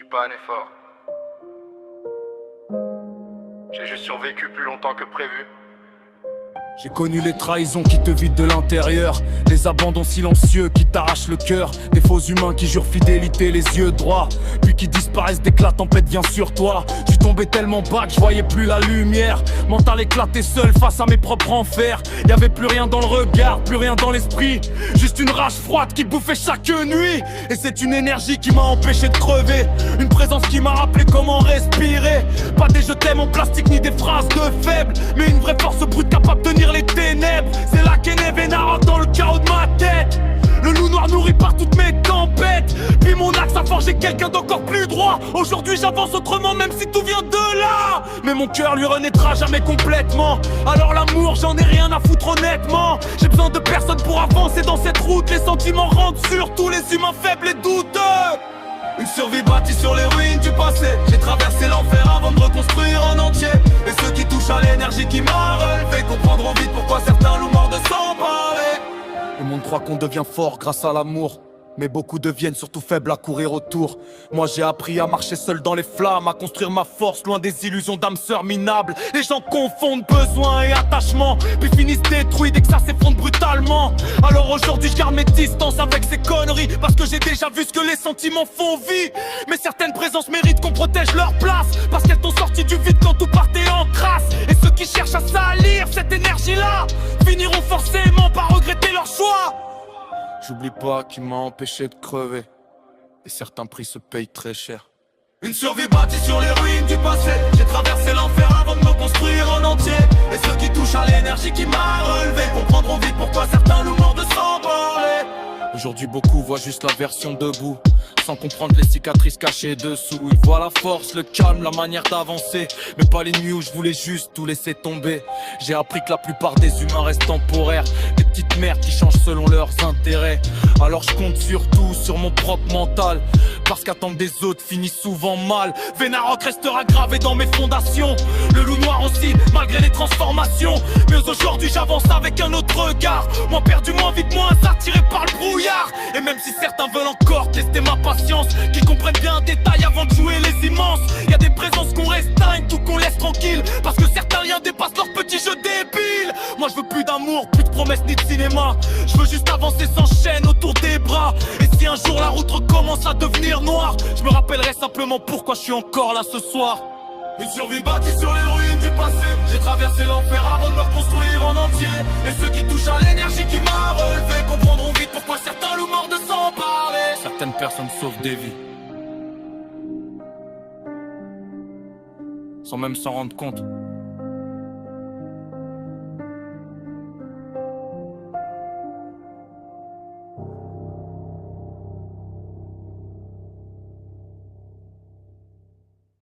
suis pas un effort. J'ai juste survécu plus longtemps que prévu. J'ai connu les trahisons qui te vident de l'intérieur, les abandons silencieux qui t'arrachent le cœur, des faux humains qui jurent fidélité les yeux droits, puis qui disparaissent dès que la tempête vient sur toi. J'suis tombé tellement bas que je voyais plus la lumière, mental éclaté seul face à mes propres enfers. Y'avait plus rien dans le regard, plus rien dans l'esprit, juste une rage froide qui bouffait chaque nuit. Et c'est une énergie qui m'a empêché de crever, une présence qui m'a rappelé comment respirer. Pas des je t'aime en plastique ni des phrases de faibles, mais une vraie force brute capable de tenir les ténèbres. C'est là qu'est né Vénard dans le chaos de ma tête. Le loup noir nourri par toutes mes tempêtes. Puis mon axe a forgé quelqu'un d'encore plus droit. Aujourd'hui j'avance autrement même si tout vient de là. Mais mon cœur lui renaîtra jamais complètement. Alors l'amour j'en ai rien à foutre honnêtement. J'ai besoin de personne pour avancer dans cette route. Les sentiments rendent sur tous les humains faibles et douteux. Une survie bâtie sur les ruines du passé. J'ai traversé l'enfer avant de reconstruire en entier. Et ceux qui touchent à l'énergie qui m'a relevé comprendront vite pourquoi certains loups mordent sans parler. Le monde croit qu'on devient fort grâce à l'amour, mais beaucoup deviennent surtout faibles à courir autour. Moi j'ai appris à marcher seul dans les flammes, à construire ma force loin des illusions d'âmes sœurs minables. Les gens confondent besoin et attachement, puis finissent détruits dès que ça s'effondre brutalement. Alors aujourd'hui je garde mes distances avec ces conneries, parce que j'ai déjà vu ce que les sentiments font vie. Mais certaines présences méritent qu'on protège leur place, parce qu'elles t'ont sorti du vide quand tout partait en crasse. Et ceux qui cherchent à salir cette énergie-là finiront forcément par regretter leur choix. J'oublie pas qui m'a empêché de crever, et certains prix se payent très cher. Une survie bâtie sur les ruines du passé. J'ai traversé l'enfer avant de me construire en entier. Et ceux qui touchent à l'énergie qui m'a relevé comprendront vite pourquoi certains loups mordent sans parler. Aujourd'hui beaucoup voient juste la version debout, sans comprendre les cicatrices cachées dessous. Ils voient la force, le calme, la manière d'avancer, mais pas les nuits où je voulais juste tout laisser tomber. J'ai appris que la plupart des humains restent temporaires, des petites merdes qui changent selon leurs intérêts. Alors je compte surtout sur mon propre mental, parce qu'attendre des autres finit souvent mal. Vénarok restera gravé dans mes fondations, le loup noir aussi, malgré les transformations. Mais aujourd'hui j'avance avec un autre regard, moins perdu, moins vite, moins attiré par le brouillard. Et même si certains veulent encore tester ma patience, qu'ils comprennent bien un détail avant de jouer les immenses. Y'a des présences qu'on restreint, tout qu'on laisse tranquille, parce que certains liens dépassent leur petit jeu débile. Moi je veux plus d'amour, plus de promesses ni de cinéma. Je veux juste avancer sans chaîne autour des bras. Et si un jour la route recommence à devenir noire, je me rappellerai simplement pourquoi je suis encore là ce soir. Une survie bâtie sur les ruines du passé. J'ai traversé l'enfer avant de me reconstruire en entier. Et ceux qui touchent à l'énergie qui m'a relevé comprendront vite pourquoi certains loups mordent sans parler. Certaines personnes sauvent des vies, sans même s'en rendre compte.